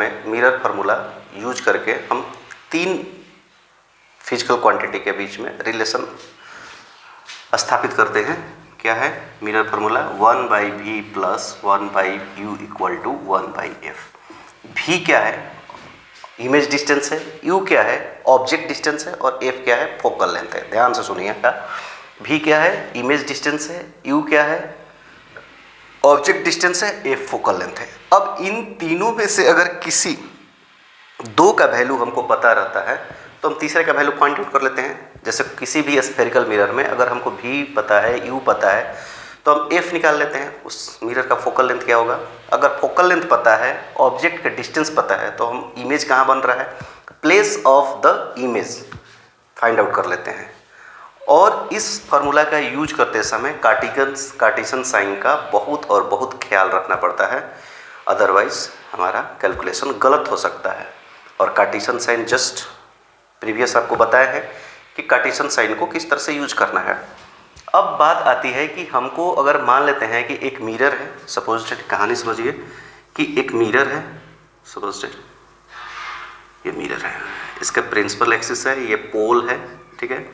में mirror formula use करके हम 3 फिजिकल क्वांटिटी के बीच में रिलेशन स्थापित करते हैं। क्या है mirror formula? 1/v plus 1/u equal to 1/f। v क्या है? इमेज डिस्टेंस है। u क्या है? ऑब्जेक्ट डिस्टेंस है। और f क्या है? फोकल लेंथ है। ध्यान से सुनिएगा, v क्या है? इमेज डिस्टेंस है। u क्या है? ऑब्जेक्ट डिस्टेंस है। f फोकल लेंथ है। अब इन तीनों में से अगर किसी 2 का वैल्यू हमको पता रहता है तो हम तीसरे का वैल्यू पॉइंट आउट कर लेते हैं। जैसे किसी भी स्फेरिकल मिरर में अगर हमको v पता है, u पता है, तो हम f निकाल लेते हैं। उस मिरर का फोकल लेंथ क्या होगा? अगर फोकल लेंथ पता है, ऑब्जेक्ट का डिस्टेंस पता है, तो हम इमेज कहाँ बन रहा है, place of the image find out कर लेते हैं। और इस फार्मूला का यूज करते समय कार्टेशियन साइन का बहुत और बहुत ख्याल रखना पड़ता है, अदरवाइज हमारा कैलकुलेशन गलत हो सकता है। और कार्टेशियन साइन जस्ट प्रीवियस आपको बताया है कि कार्टेशियन साइन को किस तरह से यूज करना है। अब बात आती है कि हमको अगर मान लेते हैं कि एक मिरर है, सपोज डेट कहानी समझिए कि एक मिरर है, सपोज डेट ये मिरर है, इसका प्रिंसिपल एक्सिस है, ये पोल है, ठीक है,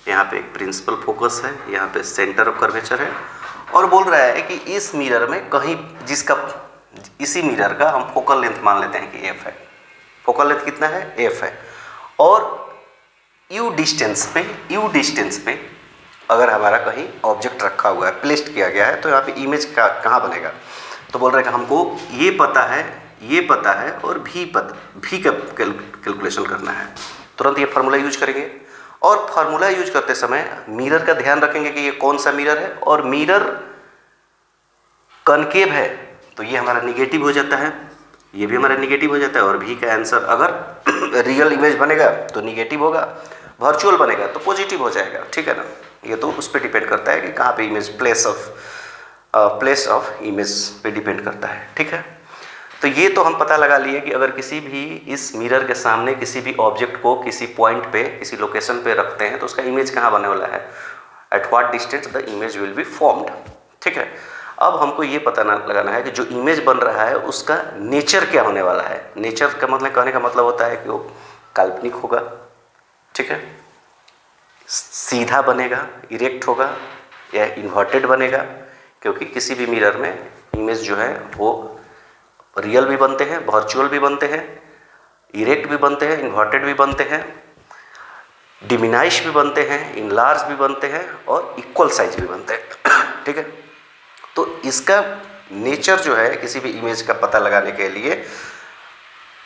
यहाँ पे एक प्रिंसिपल फोकस है, यहाँ पे सेंटर ऑफ कर्वेचर है, और बोल रहा है कि इस मिरर में कहीं इसी मिरर का हम फोकल लेंथ मान लेते हैं कि f है। फोकल लेंथ कितना है? f है। और u डिस्टेंस पे अगर हमारा कहीं ऑब्जेक्ट रखा हुआ है, प्लेस्ड किया गया है, तो यहाँ पे इमेज कहाँ बनेगा? तो बोल रहे हैं कि हमको ये पता है और भी का कैलकुलेशन करना है। तुरंत ये फार्मूला यूज करेंगे। और फार्मूला यूज करते समय मिरर का ध्यान रखेंगे कि ये कौन सा मिरर है, और मिरर कनकेव है तो ये हमारा निगेटिव हो जाता है, ये भी हमारा निगेटिव हो जाता है। और भी का आंसर अगर रियल इमेज बनेगा तो निगेटिव होगा, वर्चुअल बनेगा तो पॉजिटिव हो जाएगा, ठीक है ना। ये तो उस पर डिपेंड करता है कि कहाँ पे इमेज प्लेस ऑफ इमेज पे डिपेंड करता है, ठीक है। तो ये तो हम पता लगा लिए कि अगर किसी भी इस मिरर के सामने किसी भी ऑब्जेक्ट को किसी पॉइंट पे, किसी लोकेशन पे रखते हैं तो उसका इमेज कहाँ बनने वाला है, at what distance the image will be formed, ठीक है। अब हमको ये पता लगाना है कि जो इमेज बन रहा है उसका नेचर क्या होने वाला है। नेचर का मतलब, कहने का मतलब होता है कि वो काल्पनिक होगा, ठीक है, सीधा बनेगा, इरेक्ट होगा, या इन्वर्टेड बनेगा, क्योंकि किसी भी मिरर में इमेज जो है वो रियल भी बनते हैं, वर्चुअल भी बनते हैं, इरेक्ट भी बनते हैं, इन्वर्टेड भी बनते हैं, डिमिनाइश भी बनते हैं, इनलार्ज भी बनते हैं, और इक्वल साइज भी बनते हैं, ठीक है। तो इसका नेचर जो है किसी भी इमेज का पता लगाने के लिए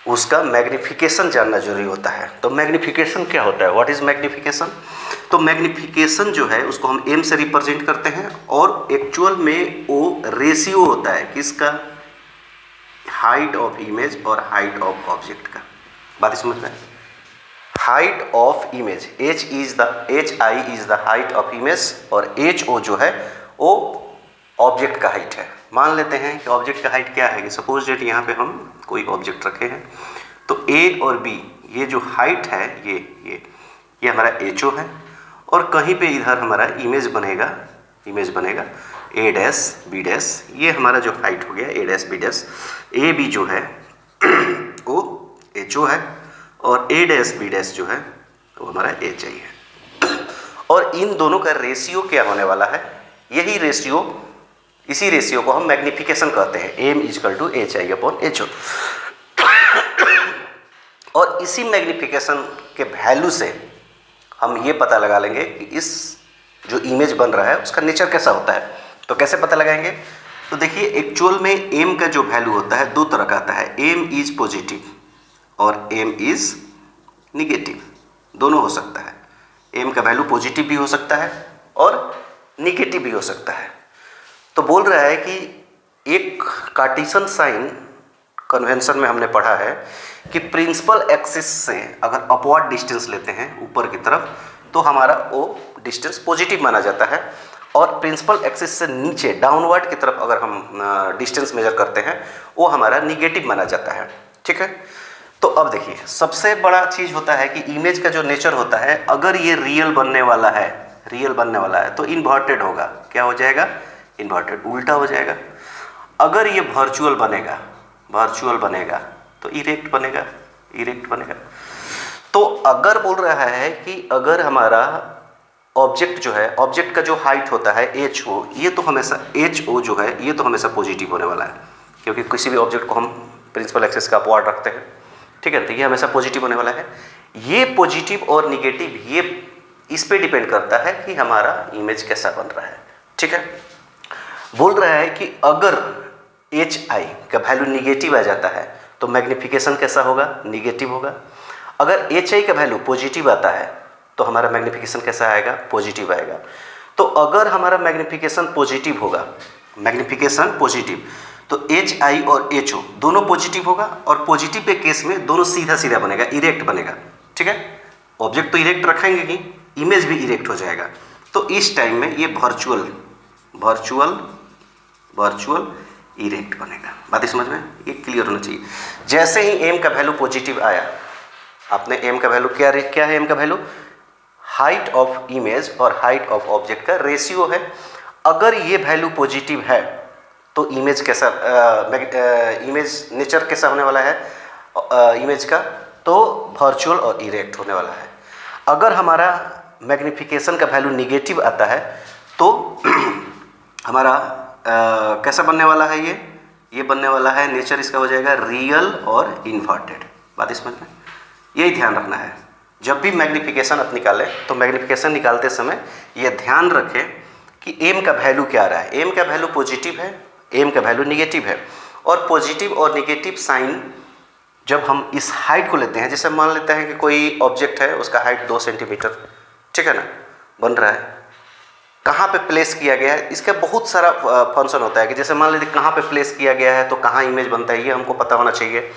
उसका मैग्निफिकेशन जानना जरूरी होता है। तो मैग्निफिकेशन क्या होता है? What is magnification? तो मैग्निफिकेशन जो है उसको हम m से रिप्रेजेंट करते हैं, और एक्चुअल में वो रेशियो होता है किसका? हाइट ऑफ इमेज और हाइट ऑफ ऑब्जेक्ट का। बात समझ में? Height of image h i is the height of image, और ho जो है वो ऑब्जेक्ट का हाइट है। मान लेते हैं कि ऑब्जेक्ट का हाइट क्या है कि सपोज डेट यहाँ पे हम कोई ऑब्जेक्ट रखे हैं, तो a और b ये जो हाइट है ये हमारा ho है, और कहीं पे इधर हमारा इमेज बनेगा a डैश b डैश, ये हमारा जो हाइट हो गया a dash b dash. a b जो है वो ho है, और a डैश b डैश जो है वो हमारा h i है। और इन दोनों का रेशियो क्या होने वाला है? इसी रेशियो को हम मैग्निफिकेशन कहते हैं, m is equal to h i अपॉन h o। और इसी मैग्निफिकेशन के वैल्यू से हम ये पता लगा लेंगे कि इस जो इमेज बन रहा है उसका नेचर कैसा होता है। तो कैसे पता लगाएंगे? तो देखिए एक्चुअल में m का जो वैल्यू होता है 2 तरह का आता है, m इज पॉजिटिव और m इज निगेटिव, दोनों हो सकता है। m का वैल्यू पॉजिटिव भी हो सकता है और निगेटिव भी हो सकता है। तो बोल रहा है कि एक कार्टेशियन साइन कन्वेंशन में हमने पढ़ा है कि प्रिंसिपल एक्सिस से अगर अपवर्ड डिस्टेंस लेते हैं ऊपर की तरफ तो हमारा वो डिस्टेंस पॉजिटिव माना जाता है, और प्रिंसिपल एक्सिस से नीचे डाउनवर्ड की तरफ अगर हम डिस्टेंस मेजर करते हैं वो हमारा निगेटिव माना जाता है, ठीक है। तो अब देखिए सबसे बड़ा चीज़ होता है कि इमेज का जो नेचर होता है, अगर ये रियल बनने वाला है तो इन्वर्टेड होगा। क्या हो जाएगा? इन्वर्टेड, उल्टा हो जाएगा। अगर ये वर्चुअल बनेगा तो इरेक्ट बनेगा, इरेक्ट बनेगा। तो अगर बोल रहा है कि अगर हमारा ऑब्जेक्ट जो है, ऑब्जेक्ट का जो हाइट होता है एच ओ, ये तो हमेशा एच ओ जो है ये तो हमेशा पॉजिटिव होने वाला है, क्योंकि किसी भी ऑब्जेक्ट को हम प्रिंसिपल एक्सिस का अपवार्ड रखते हैं, ठीक है, तो ये हमेशा पॉजिटिव होने वाला है। ये पॉजिटिव और निगेटिव ये इस पे डिपेंड करता है कि हमारा इमेज कैसा बन रहा है, ठीक है। बोल रहा है कि अगर एच आई का वैल्यू निगेटिव आ जाता है तो मैग्निफिकेशन कैसा होगा, निगेटिव होगा। अगर एच आई का वैल्यू पॉजिटिव आता है तो हमारा मैग्निफिकेशन कैसा आएगा, पॉजिटिव आएगा। तो अगर हमारा मैग्निफिकेशन पॉजिटिव होगा, मैग्निफिकेशन पॉजिटिव, तो एच आई और एच ओ दोनों पॉजिटिव होगा, और पॉजिटिव के केस में दोनों सीधा सीधा बनेगा, इरेक्ट बनेगा, ठीक है। ऑब्जेक्ट तो इरेक्ट रखेंगे कि इमेज भी इरेक्ट हो जाएगा। तो इस टाइम में ये वर्चुअल इरेक्ट बनेगा। बात समझ में, ये क्लियर होना चाहिए। जैसे ही एम का वैल्यू पॉजिटिव आया, आपने एम का वैल्यू क्या है, एम का वैल्यू हाइट ऑफ इमेज और हाइट ऑफ ऑब्जेक्ट का रेशियो है। अगर ये वैल्यू पॉजिटिव है तो इमेज कैसा, इमेज नेचर कैसा होने वाला है इमेज का, तो वर्चुअल और इरेक्ट होने वाला है। अगर हमारा मैग्निफिकेशन का वैल्यू निगेटिव आता है तो हमारा कैसा बनने वाला है, ये बनने वाला है, नेचर इसका हो जाएगा रियल और इन्वर्टेड। बात समझ में, यही ध्यान रखना है। जब भी मैग्निफिकेशन आप निकालें तो मैग्निफिकेशन निकालते समय ये ध्यान रखें कि एम का वैल्यू क्या आ रहा है। एम का वैल्यू पॉजिटिव है, एम का वैल्यू निगेटिव है, और पॉजिटिव और निगेटिव साइन जब हम इस हाइट को लेते हैं, जैसे मान लेते हैं कि कोई ऑब्जेक्ट है, उसका हाइट 2 सेंटीमीटर, ठीक है ना, बन रहा है, कहाँ पे प्लेस किया गया है, इसका बहुत सारा फंक्शन होता है कि जैसे मान लीजिए कहाँ पे प्लेस किया गया है तो कहाँ इमेज बनता है, ये हमको पता होना चाहिए।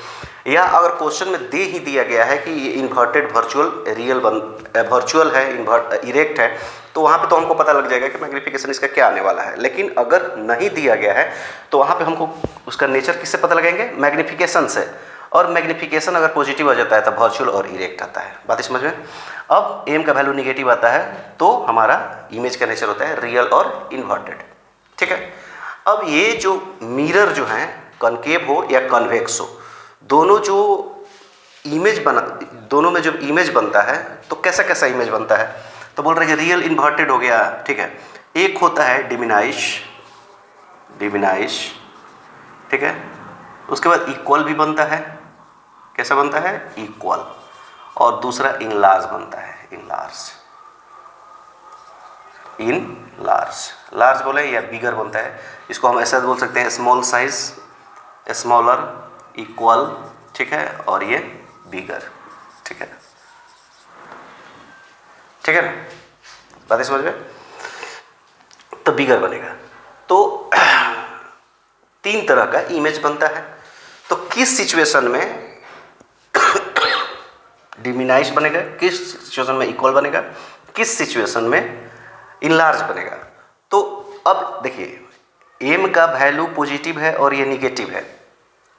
या अगर क्वेश्चन में दे ही दिया गया है कि ये इन्वर्टेड वर्चुअल है, इरेक्ट है, तो वहाँ पे तो हमको पता लग जाएगा कि मैग्निफिकेशन इसका क्या आने वाला है। लेकिन अगर नहीं दिया गया है तो वहाँ पे हमको उसका नेचर किससे पता लगाएंगे, मैग्निफिकेशन से। और मैग्निफिकेशन अगर पॉजिटिव आ जाता है तो वर्चुअल और इरेक्ट आता है। बात समझ में। अब एम का वैल्यू निगेटिव आता है तो हमारा इमेज का नेचर होता है रियल और इन्वर्टेड, ठीक है। अब ये जो मिरर जो है, कॉनकेव हो या कन्वेक्स हो, दोनों में जब इमेज बनता है तो कैसा कैसा इमेज बनता है, तो बोल रहे हैं कि रियल इन्वर्टेड हो गया, ठीक है। एक होता है डिमिनाइश, ठीक है। उसके बाद इक्वल भी बनता है, कैसा बनता है, इक्वल। और दूसरा इनलार्ज बनता है, लार्ज बोले या बिगर बनता है। इसको हम ऐसा बोल सकते हैं, स्मॉल साइज, स्मॉलर, इक्वल, ठीक है, और ये बिगर, ठीक है ना। बात समझ में, तो बिगर बनेगा। तो 3 तरह का इमेज बनता है। तो किस सिचुएशन में डिमिनाइश बनेगा, किस सिचुएशन में इक्वल बनेगा, किस सिचुएशन में इनलार्ज बनेगा। तो अब देखिए एम का वैल्यू पॉजिटिव है और ये निगेटिव है,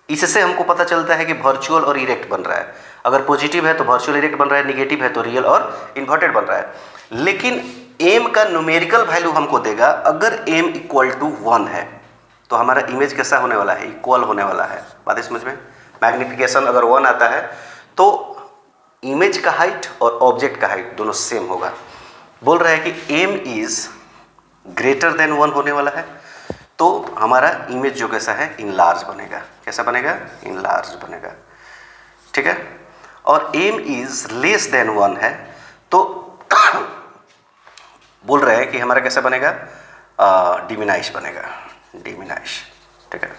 इससे हमको पता चलता है कि वर्चुअल और इरेक्ट बन रहा है। अगर पॉजिटिव है तो वर्चुअल इरेक्ट बन रहा है, निगेटिव है तो रियल और इन्वर्टेड बन रहा है। लेकिन एम का न्यूमेरिकल वैल्यू हमको देगा, अगर एम इक्वल टू 1 है तो हमारा इमेज कैसा होने वाला है, इक्वल होने वाला है। बात समझ में। मैग्निफिकेशन अगर 1 आता है तो इमेज का हाइट और ऑब्जेक्ट का हाइट दोनों सेम होगा। बोल रहा है कि एम इज ग्रेटर देन 1 होने वाला है तो हमारा इमेज जो कैसा है, इनलार्ज बनेगा। कैसा बनेगा, इनलार्ज बनेगा, ठीक है। और एम इज लेस देन 1 है तो बोल रहे हैं कि हमारा कैसा बनेगा, डिमिनाइश बनेगा, डिमिनाइश, ठीक है।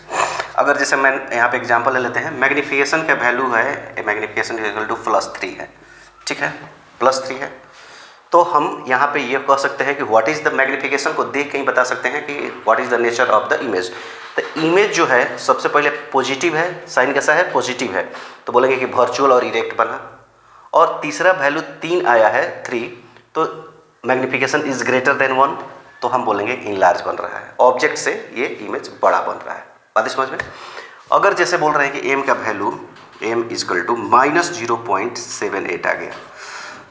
अगर जैसे मैं यहाँ पे एग्जांपल ले लेते हैं, मैग्निफिकेशन का वैल्यू है, मैग्निफिकेशन इक्वल टू +3 है, ठीक है, +3 है। तो हम यहाँ पे ये कह सकते हैं कि व्हाट इज़ द मैग्निफिकेशन को देख के ही बता सकते हैं कि what is the nature of the image. तो इमेज जो है सबसे पहले पॉजिटिव है, साइन कैसा है, पॉजिटिव है, तो बोलेंगे कि वर्चुअल और इरेक्ट बना। और तीसरा वैल्यू 3 आया है, 3, तो मैग्निफिकेशन इज ग्रेटर देन 1, तो हम बोलेंगे इनलार्ज बन रहा है, ऑब्जेक्ट से ये इमेज बड़ा बन रहा है। बात समझ में। अगर जैसे बोल रहे हैं कि एम का वैल्यू एम इजकल टू -0.78 आ गया।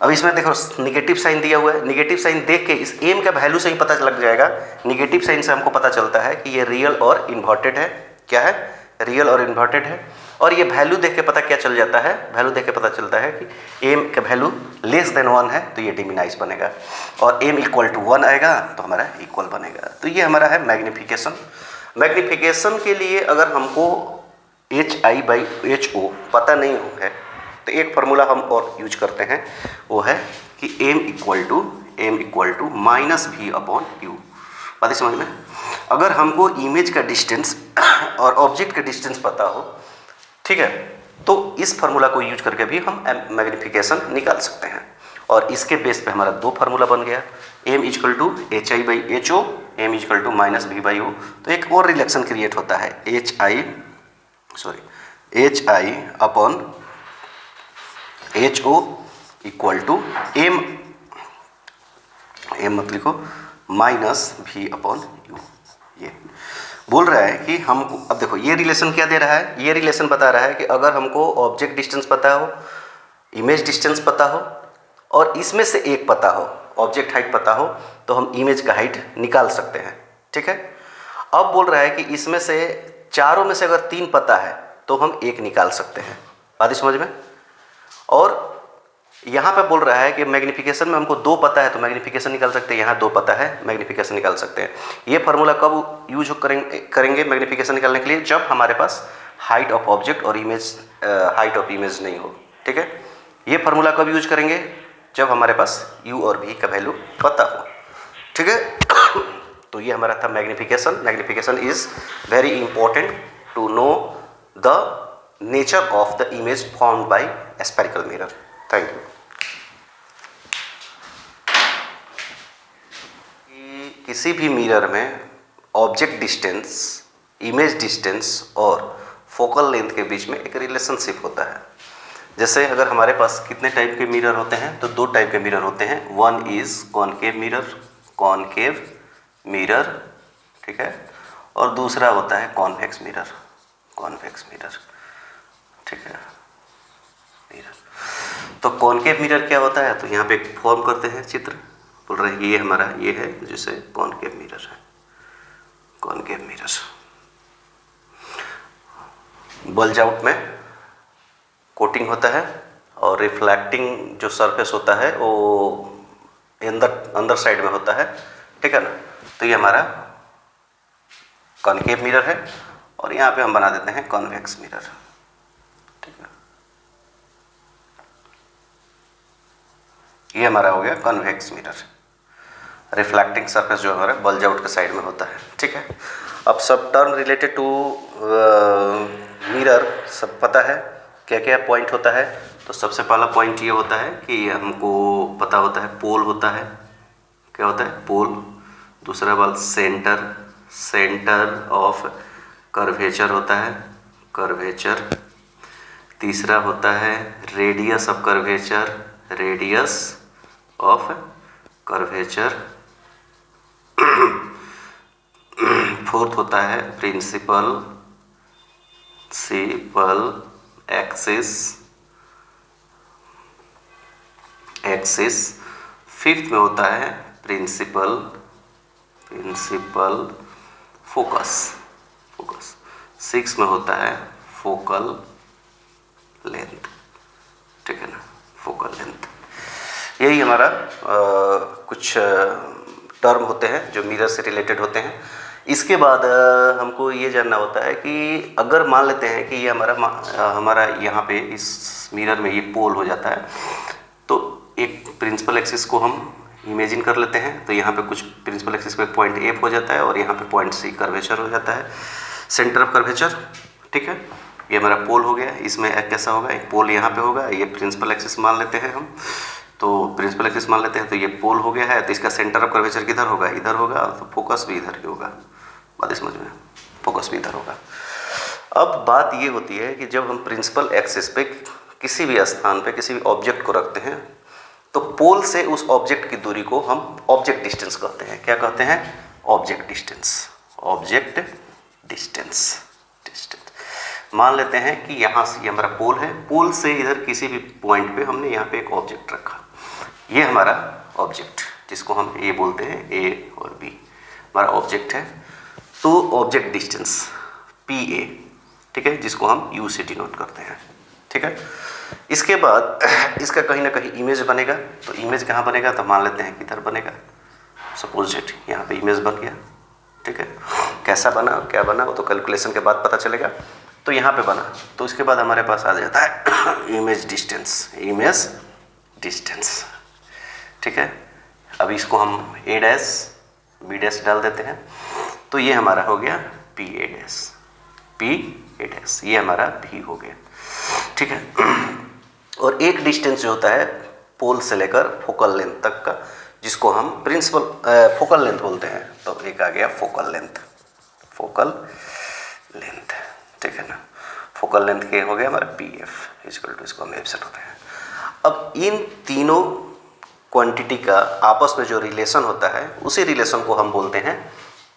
अब इसमें देखो निगेटिव साइन दिया हुआ है, निगेटिव साइन देख के इस एम का वैल्यू से ही पता लग जाएगा। निगेटिव साइन से हमको पता चलता है कि ये रियल और इन्वर्टेड है। क्या है, रियल और इन्वर्टेड है। और ये वैल्यू देख के पता क्या चल जाता है, वैल्यू देख के पता चलता है कि एम का वैल्यू लेस देन 1 है तो ये डिमिनाइज बनेगा, और एम इक्वल टू 1 आएगा तो हमारा इक्वल बनेगा। तो ये हमारा है मैग्निफिकेशन। मैग्निफिकेशन के लिए अगर हमको HI/HO पता नहीं है तो एक फार्मूला हम और यूज करते हैं, वो है कि m इक्वल टू माइनस भी अपॉन यू। बात ही समझ में? अगर हमको इमेज का डिस्टेंस और ऑब्जेक्ट का डिस्टेंस पता हो, ठीक है, तो इस फार्मूला को यूज करके भी हम मैग्निफिकेशन निकाल सकते हैं। और इसके बेस पे हमारा दो फार्मूला बन गया, m equal to HI/HO, m equal to minus v by o. तो एक और रिलेक्शन क्रिएट होता है, HI upon HO equal to m मत लिखो, माइनस भी अपॉन यू। ये बोल रहा है कि हमको, अब देखो ये रिलेशन क्या दे रहा है, ये रिलेशन बता रहा है कि अगर हमको ऑब्जेक्ट डिस्टेंस पता हो, इमेज डिस्टेंस पता हो, और इसमें से एक पता हो, ऑब्जेक्ट हाइट पता हो, तो हम इमेज का हाइट निकाल सकते हैं। ठीक है, अब बोल रहा है कि इसमें से चारों में से अगर 3 पता है तो हम 1 निकाल सकते हैं। बात समझ में? और यहाँ पे बोल रहा है कि मैग्निफिकेशन में हमको 2 पता है तो मैग्निफिकेशन निकाल सकते हैं, यहाँ 2 पता है मैग्निफिकेशन निकाल सकते हैं। ये फार्मूला कब यूज करेंगे मैग्निफिकेशन निकालने के लिए? जब हमारे पास हाइट ऑफ ऑब्जेक्ट और इमेज, हाइट ऑफ इमेज नहीं हो। ठीक है, ये फार्मूला कब यूज करेंगे? जब हमारे पास u और v का वैल्यू पता हो। ठीक है, तो ये हमारा था magnification. Magnification is very important to know the nature of the image formed by spherical mirror. Thank you. किसी भी मिरर में ऑब्जेक्ट डिस्टेंस, इमेज डिस्टेंस और फोकल लेंथ के बीच में एक रिलेशनशिप होता है। जैसे अगर हमारे पास कितने टाइप के मिरर होते हैं, तो 2 टाइप के मिरर होते हैं। वन इज कॉनकेव मिरर, ठीक है, और दूसरा होता है कॉन्वेक्स मिरर, ठीक है, मिरर। तो कॉनकेव मिरर क्या होता है? तो यहाँ पे एक फॉर्म करते हैं चित्र, बोल रहे हैं ये हमारा ये है जिसे कॉनकेव मिरर है। कॉनकेव मिरर बल्ज आउट में कोटिंग होता है और रिफ्लेक्टिंग जो सरफेस होता है वो अंदर साइड में होता है। ठीक है ना, तो ये हमारा कॉनकेव मिरर है और यहाँ पे हम बना देते हैं कॉन्वेक्स मिरर। ठीक है, ये हमारा हो गया कॉन्वेक्स मिरर। रिफ्लेक्टिंग सरफेस जो हमारा बल्ज आउट के साइड में होता है। ठीक है, अब सब टर्म रिलेटेड टू मिरर सब पता है, क्या क्या पॉइंट होता है। तो सबसे पहला पॉइंट ये होता है कि हमको पता होता है पोल होता है। क्या होता है? पोल। दूसरा बात सेंटर ऑफ कर्वेचर होता है, कर्वेचर। तीसरा होता है रेडियस ऑफ कर्वेचर, फोर्थ होता है प्रिंसिपल एक्सिस। फिफ्थ में होता है प्रिंसिपल फोकस। सिक्स में होता है फोकल लेंथ। ठीक है ना, फोकल लेंथ। यही हमारा कुछ टर्म होते हैं जो मिरर से रिलेटेड होते हैं। इसके बाद हमको ये जानना होता है कि अगर मान लेते हैं कि ये हमारा यहाँ पे इस मिरर में ये पोल हो जाता है, तो एक प्रिंसिपल एक्सिस को हम इमेजिन कर लेते हैं। तो यहाँ पे कुछ प्रिंसिपल एक्सिस पे पॉइंट F हो जाता है और यहाँ पे पॉइंट C कर्वेचर हो जाता है, सेंटर ऑफ कर्वेचर। ठीक है, ये हमारा पोल हो गया। इसमें कैसा होगा? एक पोल यहाँ पे होगा, ये प्रिंसिपल एक्सिस मान लेते हैं हम। तो प्रिंसिपल एक्सिस मान लेते हैं, तो ये पोल हो गया है। तो इसका सेंटर ऑफ कर्वेचर किधर होगा? इधर होगा। तो फोकस भी इधर ही होगा। बात समझ में? फोकस भी इधर होगा। अब बात ये होती है कि जब हम प्रिंसिपल एक्सिस पे किसी भी स्थान पे किसी भी ऑब्जेक्ट को रखते हैं, तो पोल से उस ऑब्जेक्ट की दूरी को हम ऑब्जेक्ट डिस्टेंस कहते हैं। क्या कहते हैं? Object distance. मान लेते हैं कि यहाँ से ये हमारा पोल है, पोल से इधर किसी भी पॉइंट पे हमने यहाँ पे एक ऑब्जेक्ट रखा। ये हमारा ऑब्जेक्ट, जिसको हम ए बोलते हैं, ए और बी हमारा ऑब्जेक्ट है। तो ऑब्जेक्ट डिस्टेंस PA ठीक है, जिसको हम यू से डिनोट करते हैं। ठीक है, इसके बाद इसका कहीं ना कहीं इमेज बनेगा। तो इमेज कहाँ बनेगा, तो मान लेते हैं किधर बनेगा, सपोज इट यहाँ पे इमेज बन गया। ठीक है, कैसा बना क्या बना वो तो कैलकुलेशन के बाद पता चलेगा। तो यहाँ पे बना, तो इसके बाद हमारे पास आ जाता है इमेज डिस्टेंस। ठीक है, अब इसको हम ए डैश बी डैश डाल देते हैं, तो ये हमारा हो गया पी ए डैश, ये हमारा भी हो गया। ठीक है, और एक डिस्टेंस जो होता है पोल से लेकर फोकल लेंथ तक का, जिसको हम प्रिंसिपल फोकल लेंथ बोलते हैं। तो एक आ गया फोकल लेंथ। ठीक है ना, फोकल लेंथ के हो गया हमारा पी एफ इक्वल टू, इसको हम एफ से होते हैं। अब इन तीनों क्वांटिटी का आपस में जो रिलेशन होता है, उसी रिलेशन को हम बोलते हैं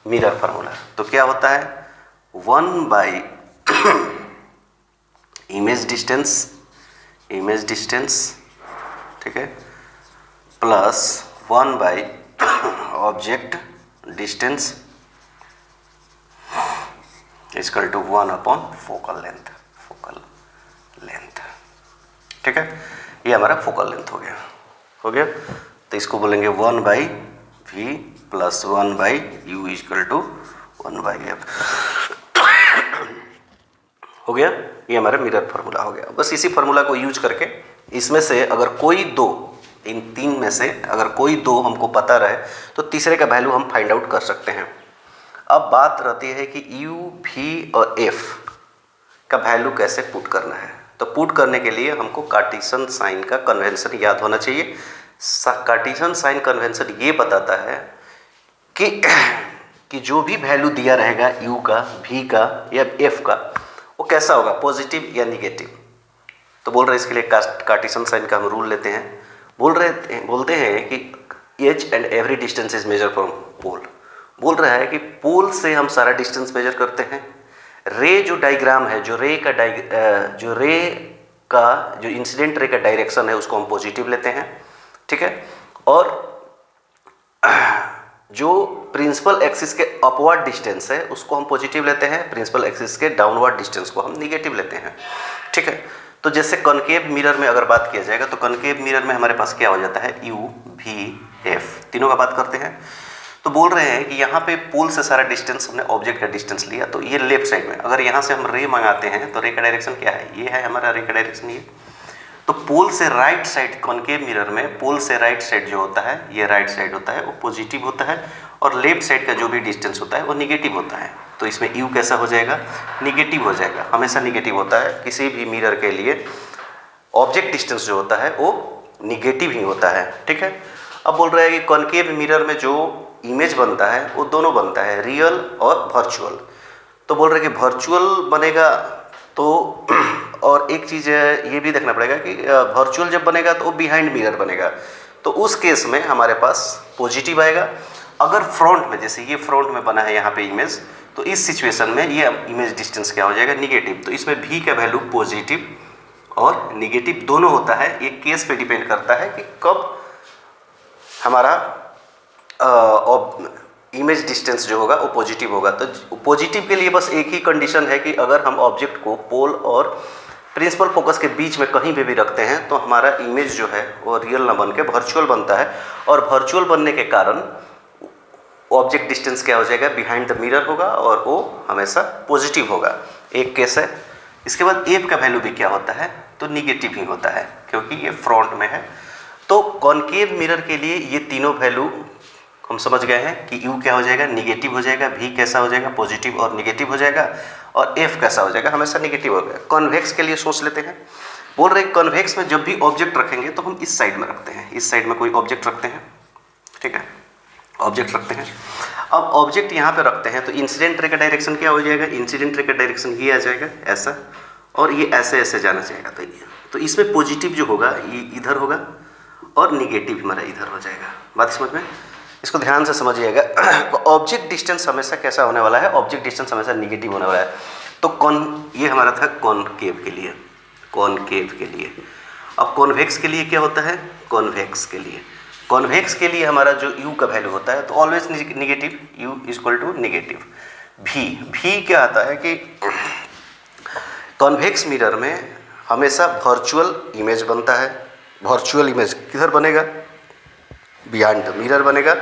मिरर फार्मूला। तो क्या होता है, 1/, इमेज डिस्टेंस, ठीक है, plus 1/, object distance equal to 1/, focal length. ठीक है, ये हमारा फोकल लेंथ हो गया। तो इसको बोलेंगे 1/v plus 1/u equal to 1/f। हो गया, ये हमारा मिरर फार्मूला हो गया। बस इसी फार्मूला को यूज करके इसमें से अगर कोई दो, इन तीन में से अगर कोई दो हमको पता रहे तो तीसरे का वैल्यू हम फाइंड आउट कर सकते हैं। अब बात रहती है कि u, v और f का वैल्यू कैसे पुट करना है। तो पुट करने के लिए हमको कार्टेशियन साइन का कन्वेंशन याद होना चाहिए। कार्टेशियन साइन कन्वेंशन ये बताता है कि जो भी वैल्यू दिया रहेगा u का, v का या f का, वो कैसा होगा, पॉजिटिव या निगेटिव। तो बोल रहे हैं इसके लिए कार्टेशियन साइन का हम रूल लेते हैं। बोलते हैं कि each and every distance is measure from pole. बोल रहा है कि पोल से हम सारा डिस्टेंस मेजर करते हैं। रे जो डायग्राम है, जो रे का जो इंसिडेंट रे का डायरेक्शन है, उसको हम पॉजिटिव लेते हैं। ठीक है, और जो प्रिंसिपल एक्सिस के अपवर्ड डिस्टेंस है, उसको हम पॉजिटिव लेते हैं। प्रिंसिपल एक्सिस के डाउनवर्ड डिस्टेंस को हम निगेटिव लेते हैं। ठीक है, तो जैसे कॉनकेव मिरर में अगर बात किया जाएगा, तो कॉनकेव मिरर में हमारे पास क्या हो जाता है, u, v, f, तीनों का बात करते हैं। तो बोल रहे हैं कि यहाँ पे पोल से सारा डिस्टेंस हमने ऑब्जेक्ट का डिस्टेंस लिया, तो ये लेफ्ट साइड में, अगर यहाँ से हम रे मंगाते हैं तो रे का डायरेक्शन क्या है, ये है हमारा रे का डायरेक्शन ये। तो पोल से राइट साइड, कॉनकेव मिरर में पोल से राइट साइड जो होता है, ये राइट साइड होता है, वो पॉजिटिव होता है, और लेफ्ट साइड का जो भी डिस्टेंस होता है वो निगेटिव होता है। तो इसमें u कैसा हो जाएगा, निगेटिव हो जाएगा। हमेशा निगेटिव होता है किसी भी मिरर के लिए, ऑब्जेक्ट डिस्टेंस जो होता है वो निगेटिव ही होता है। ठीक है, अब बोल रहा है कि कॉनकेव मिरर में जो इमेज बनता है वो दोनों बनता है, रियल और वर्चुअल। तो बोल रहे हैं कि वर्चुअल बनेगा तो और एक चीज़ ये भी देखना पड़ेगा कि वर्चुअल जब बनेगा तो वो बिहाइंड मिरर बनेगा। तो उस केस में हमारे पास पॉजिटिव आएगा। अगर फ्रंट में, जैसे ये फ्रंट में बना है यहाँ पे इमेज, तो इस सिचुएशन में ये इमेज डिस्टेंस क्या हो जाएगा, निगेटिव। तो इसमें v का वैल्यू पॉजिटिव और निगेटिव दोनों होता है। ये केस पे डिपेंड करता है कि कब हमारा इमेज डिस्टेंस जो होगा वो पॉजिटिव होगा। तो पॉजिटिव के लिए बस एक ही कंडीशन है कि अगर हम ऑब्जेक्ट को पोल और प्रिंसिपल फोकस के बीच में कहीं पे भी रखते हैं तो हमारा इमेज जो है वो रियल ना बन के वर्चुअल बनता है, और वर्चुअल बनने के कारण ऑब्जेक्ट डिस्टेंस क्या हो जाएगा, बिहाइंड द मिरर होगा, और वो हमेशा पॉजिटिव होगा। एक केस है। इसके बाद एफ का वैल्यू भी क्या होता है, तो निगेटिव ही होता है, क्योंकि ये फ्रंट में है। तो कॉनकेव मिरर के लिए ये तीनों वैल्यू हम समझ गए हैं कि u क्या हो जाएगा, निगेटिव हो जाएगा, v कैसा हो जाएगा, पॉजिटिव और निगेटिव हो जाएगा, और f कैसा हो जाएगा, हमेशा निगेटिव हो गया। कॉन्वेक्स के लिए सोच लेते हैं। बोल रहे कॉन्वेक्स में जब भी ऑब्जेक्ट रखेंगे तो हम इस साइड में रखते हैं, इस साइड में कोई ऑब्जेक्ट रखते हैं। ठीक है, ऑब्जेक्ट रखते हैं। अब ऑब्जेक्ट यहाँ पे रखते हैं तो इंसिडेंट रे का डायरेक्शन क्या हो जाएगा, इंसिडेंट रे का डायरेक्शन ये आ जाएगा ऐसा, और ये ऐसे ऐसे जाना चाहिएगा। तो इसमें पॉजिटिव जो होगा ये इधर होगा, और निगेटिव हमारा इधर हो जाएगा। बात समझ में, इसको ध्यान से समझिएगा। ऑब्जेक्ट डिस्टेंस हमेशा कैसा होने वाला है, ऑब्जेक्ट डिस्टेंस हमेशा निगेटिव होने वाला है। तो ये हमारा था कॉनकेव के लिए, कॉनकेव के लिए। अब कॉन्वेक्स के लिए क्या होता है, कॉन्वेक्स के लिए हमारा जो u का वैल्यू होता है तो always negative, u equal to negative. v क्या आता है कि कॉन्वेक्स मिरर में हमेशा वर्चुअल इमेज बनता है। वर्चुअल इमेज किधर बनेगा? बिहाइंड द मिरर बनेगा।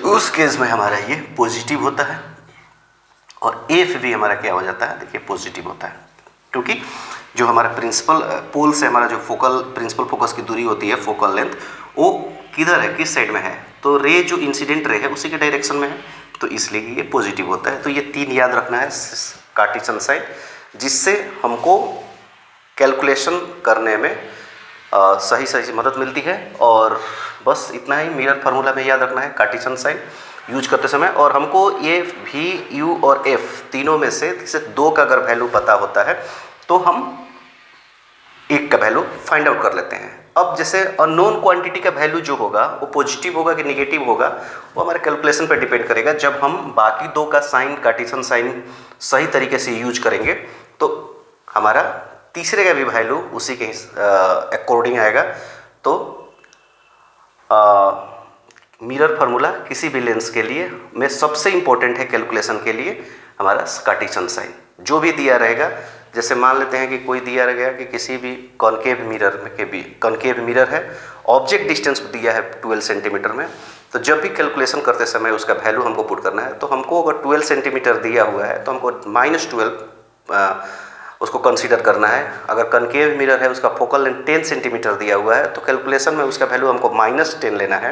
उस केस में हमारा ये पॉजिटिव होता है और एफ भी हमारा क्या हो जाता है? देखिए पॉजिटिव होता है, क्योंकि जो हमारा प्रिंसिपल पोल से हमारा जो प्रिंसिपल फोकस की दूरी होती है, फोकल लेंथ, वो किधर है, किस साइड में है? तो रे जो इंसिडेंट रे है उसी के डायरेक्शन में है, तो इसलिए ये पॉजिटिव होता है। तो ये 3 याद रखना है कार्टेशियन साइन, जिससे हमको कैलकुलेशन करने में सही मदद मिलती है। और बस इतना ही मिरर फार्मूला में याद रखना है कार्टेशियन साइन यूज करते समय। और हमको ये वी, यू और एफ तीनों में से 2 का अगर वैल्यू पता होता है तो हम 1 का वैल्यू फाइंड आउट कर लेते हैं। अब जैसे अननोन क्वांटिटी का वैल्यू जो होगा वो पॉजिटिव होगा कि नेगेटिव होगा, वो हमारे कैलकुलेशन पर डिपेंड करेगा। जब हम बाकी 2 का साइन, कार्टेशियन साइन सही तरीके से यूज करेंगे तो हमारा तीसरे का भी वैल्यू उसी के अकॉर्डिंग आएगा। तो मिरर फार्मूला किसी भी लेंस के लिए में सबसे इम्पोर्टेंट है कैलकुलेशन के लिए हमारा कार्टेशियन साइन। जो भी दिया रहेगा, जैसे मान लेते हैं कि कोई दिया रहेगा कि किसी भी कॉनकेव मिरर में के भी कॉनकेव मिरर है, ऑब्जेक्ट डिस्टेंस दिया है 12 सेंटीमीटर में, तो जब भी कैलकुलेशन करते समय उसका वैल्यू हमको पुट करना है, तो हमको अगर 12 सेंटीमीटर दिया हुआ है तो हमको -12 उसको कंसीडर करना है। अगर कॉनकेव मिरर है, उसका फोकल लेंथ 10 सेंटीमीटर दिया हुआ है, तो कैलकुलेशन में उसका वैल्यू हमको -10 लेना है,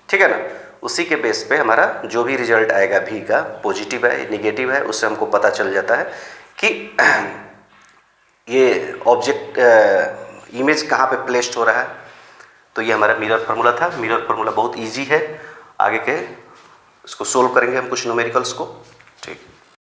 ठीक है ना। उसी के बेस पे हमारा जो भी रिजल्ट आएगा भी का, पॉजिटिव है निगेटिव है, उससे हमको पता चल जाता है कि ये ऑब्जेक्ट इमेज कहाँ पे प्लेस्ड हो रहा है। तो ये हमारा मिरर फार्मूला था। मिरर फार्मूला बहुत इजी है, आगे के इसको सोल्व करेंगे हम कुछ न्यूमेरिकल्स को, ठीक।